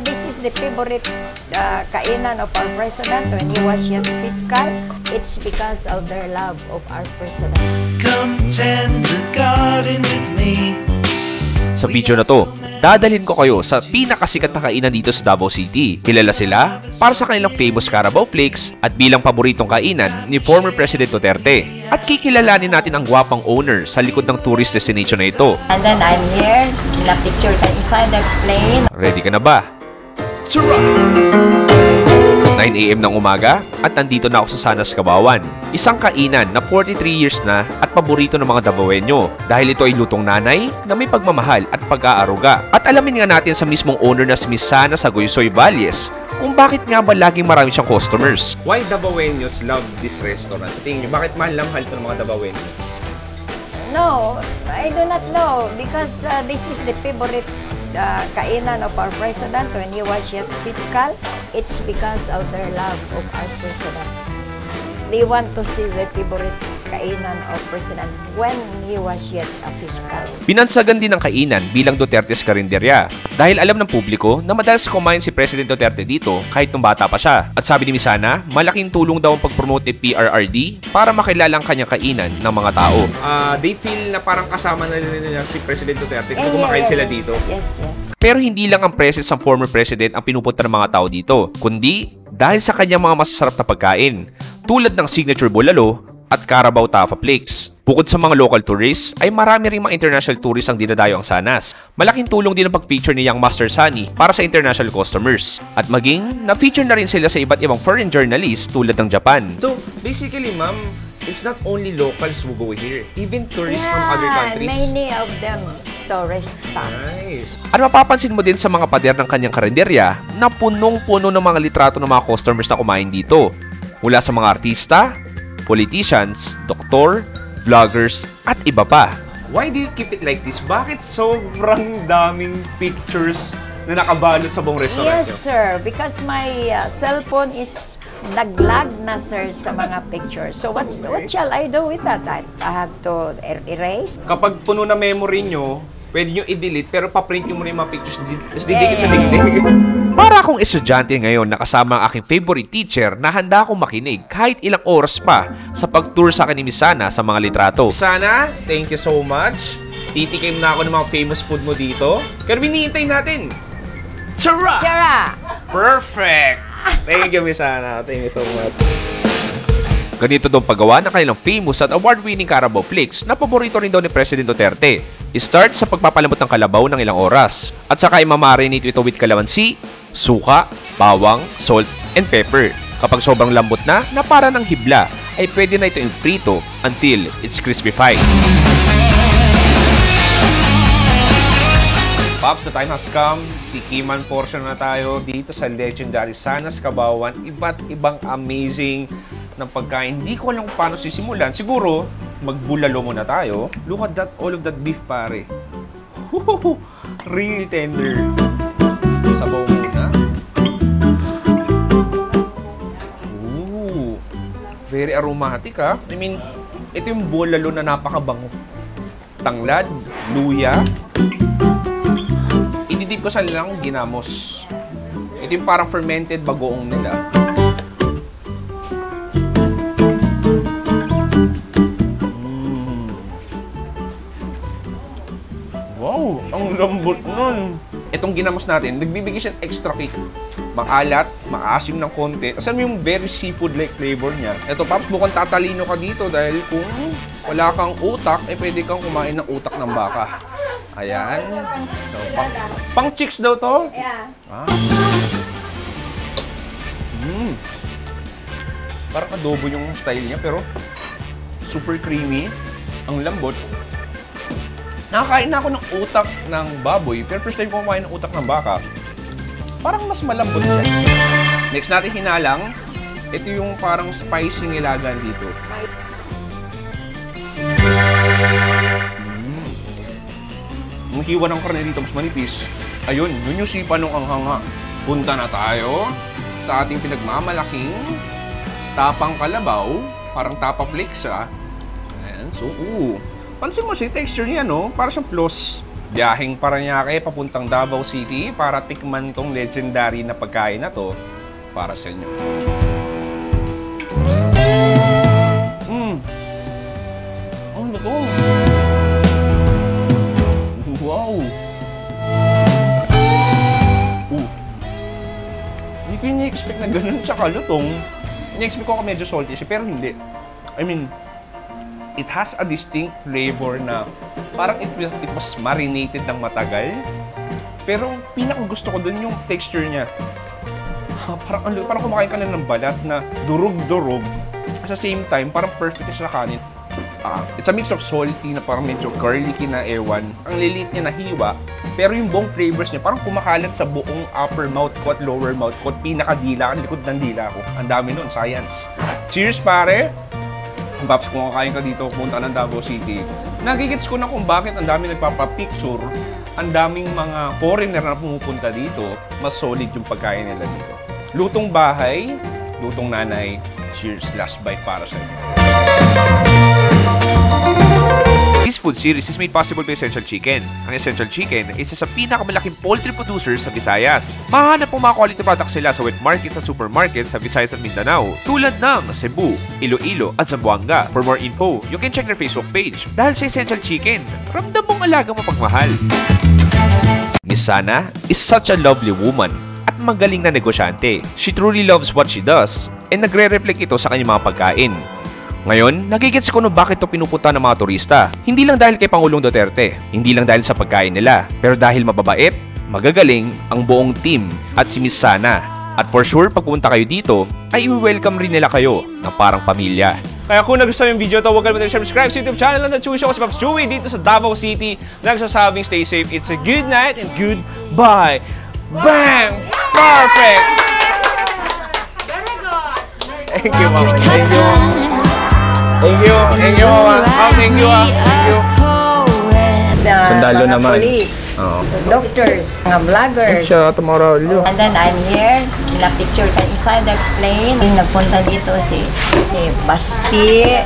this is the favorite kainan of our president when he was yet fiscal. It's because of their love of our president. Come tend the garden with me. Sa video na to, dadalhin ko kayo sa pinakasikat na kainan dito sa Davao City. Kilala sila para sa kanilang famous Carabao Flakes at bilang paboritong kainan ni former President Duterte. At kikilalanin natin ang gwapang owner sa likod ng tourist destination na ito. And then I'm here in a picture inside the plane. Ready ka na ba? Tara! 9 AM ng umaga at nandito na ako sa Sanas, Cabawan. Isang kainan na 43 years na at paborito ng mga Davaoenyo dahil ito ay lutong nanay na may pagmamahal at pag-aaruga. At alamin nga natin sa mismong owner na si Miss Sana Sagoysoy Valles kung bakit nga ba laging marami siyang customers. Why Davaoenyos love this restaurant? Sa tingin niyo, bakit mahal na mahal ito ng mga Davaoenyo? No, I do not know because this is the favorite kainan of our president when he was yet fiscal. It's because of their love of our president. They want to see the favorite kainan of president when he was yet a fiscal. Binansagan din ng kainan bilang Duterte's Karinderya dahil alam ng publiko na madalas kumain si President Duterte dito kahit nung bata pa siya. At sabi ni Miss Sana, malaking tulong daw ang pag-promote ni PRRD para makilala ang kanyang kainan ng mga tao. They feel na parang kasama na nila si President Duterte kung kumakain sila dito. Yes. Pero hindi lang ang presence ng former president ang pinupunta ng mga tao dito, kundi dahil sa kanyang mga masasarap na pagkain tulad ng signature bulalo at Carabao Tapa Flakes. Bukod sa mga local tourists, ay marami ring mga international tourists ang dinadayo ang Sanas. Malaking tulong din ang pag-feature ni Young Master Sunny para sa international customers. At maging, na-feature na rin sila sa iba't ibang foreign journalists tulad ng Japan. So, basically, ma'am, it's not only locals who go here, even tourists from other countries. Many of them tourists. Nice. At mapapansin mo din sa mga pader ng kanyang karinderya na punong-puno ng mga litrato ng mga customers na kumain dito. Mula sa mga artista, politicians, doktor, vloggers, at iba pa. Why do you keep it like this? Bakit sobrang daming pictures na nakabalot sa buong restaurant Yes, nyo? sir. Because my cellphone is naglag na, sir, sa mga pictures. So what shall I do with that? I have to erase? Kapag puno na memory nyo, pwede nyo i-delete pero paprint nyo muna yung mga pictures tapos didikit sa dingding. Para akong estudyante ngayon na kasama ang aking favorite teacher na handa akong makinig kahit ilang oras pa sa pag-tour sa akin ni Miss Sana sa mga litrato. Sana, thank you so much. Titikim na ako ng mga famous food mo dito. Pero hinihintay natin. Tara! Tara! Perfect! Thank you, Miss Sana. Thank you so much. Ganito daw paggawa ng kanilang famous at award-winning Carabao Flakes na paborito rin daw ni President Duterte. I-start sa pagpapalambot ng kalabaw ng ilang oras at saka imamarinate ito with kalamansi, suka, bawang, salt, and pepper. Kapag sobrang lambot na para ng hibla, ay pwede na ito i-prito until it's crispified. Pops, the time has come. Tikiman portion na tayo dito sa legendary Sanas, Cabawan. Iba't ibang amazing ng pagkain. Hindi ko alam kung paano sisimulan. Siguro, magbulalo muna tayo. Look at that, all of that beef, pare. Really tender. Sabaw muna. Ooh, very aromatic, ha? I mean, ito yung bulalo na napakabango. Tanglad, luya. Ididip ko sa nilang ginamos. Ito yung parang fermented bagoong nila. Wow! Ang lambot nun! Itong ginamos natin, nagbibigay siya ng extra kick. Maalat, maasim ng konti. Asan mo yung very seafood-like flavor niya? Ito, Paps, mukhang tatalino ka dito dahil kung wala kang utak, pwede kang kumain ng utak ng baka. Ayan. So, pang chicks daw to? Yeah. Parang adobo yung style niya, pero super creamy. Ang lambot. Nakakain na ako ng utak ng baboy, pero first time ko kumain ng utak ng baka. Parang mas malambot siya. Next natin hinalang, ito yung parang spicy nilagan dito. Yung hiwa ng karne dito mas manipis. Ayun, yun yung sipa ng anghanga. Punta na tayo sa ating pinagmamalaking tapang kalabaw. Parang tapa flakes siya. Ayan, so, pansin mo siya, texture niya, no? Parang siyang floss. Biyaheng Parañaque papuntang Davao City para tikman tong legendary na pagkain na to para sa inyo. Ano to? Wow! Hindi ko ini-expect na ganun siya kalutong. Ini-expect ko medyo salty siya, pero hindi. I mean, it has a distinct flavor na parang it was marinated ng matagal. Pero pinakagusto ko dun yung texture niya. Parang kumakain ka lang ng balat na durog-durog. At the same time, parang perfect siya na kanin. It's a mix of salty na parang medyo garlicky na ewan. Ang lilit niya na hiwa. Pero yung buong flavors niya, parang kumakalat sa buong upper mouth ko at lower mouth ko at pinakadila, ang likod ng dila ko. Ang dami nun, science. Cheers, pare! Paps, kung kakain ka dito, punta ng Davao City, nagigits ko na kung bakit ang dami nagpapapicture, ang daming mga foreigner na pumupunta dito, mas solid yung pagkain nila dito. Lutong bahay, lutong nanay, cheers, last bite para sa inyo. This food series is made possible by Essential Chicken. Ang Essential Chicken is isa sa pinakamalaking poultry producer sa Visayas. Mahanap po mga quality products sila sa wet market sa supermarket sa Visayas at Mindanao, tulad ng Cebu, Iloilo at Zamboanga. For more info, you can check their Facebook page. Dahil sa Essential Chicken, ramdam mong alagang mapagmahal. Miss Sana is such a lovely woman at magaling na negosyante. She truly loves what she does and nagre-reflect ito sa kanyang mga pagkain. Ngayon, nagigets ko no bakit ito pinupunta ng mga turista. Hindi lang dahil kay Pangulong Duterte, hindi lang dahil sa pagkain nila, pero dahil mababait, magagaling ang buong team at si Miss Sana. At for sure, pag pumunta kayo dito, ay i-welcome rin nila kayo na parang pamilya. Kaya kung nagustuhan yung video ito, huwag kalimutan subscribe sa YouTube channel na Chewy Show ko si Pops Chewy dito sa Davao City. Nagsasabing stay safe, it's a good night and goodbye. Bang! Perfect! Thank you, Mom. Thank you. Thank you. Thank you, Mom. Thank you. Thank you. Sandalo mga naman. police, Oo. doctors, mga vloggers. Siya, tomorrow. And then I'm here, picture ka inside the plane. Nagpunta dito si Basti.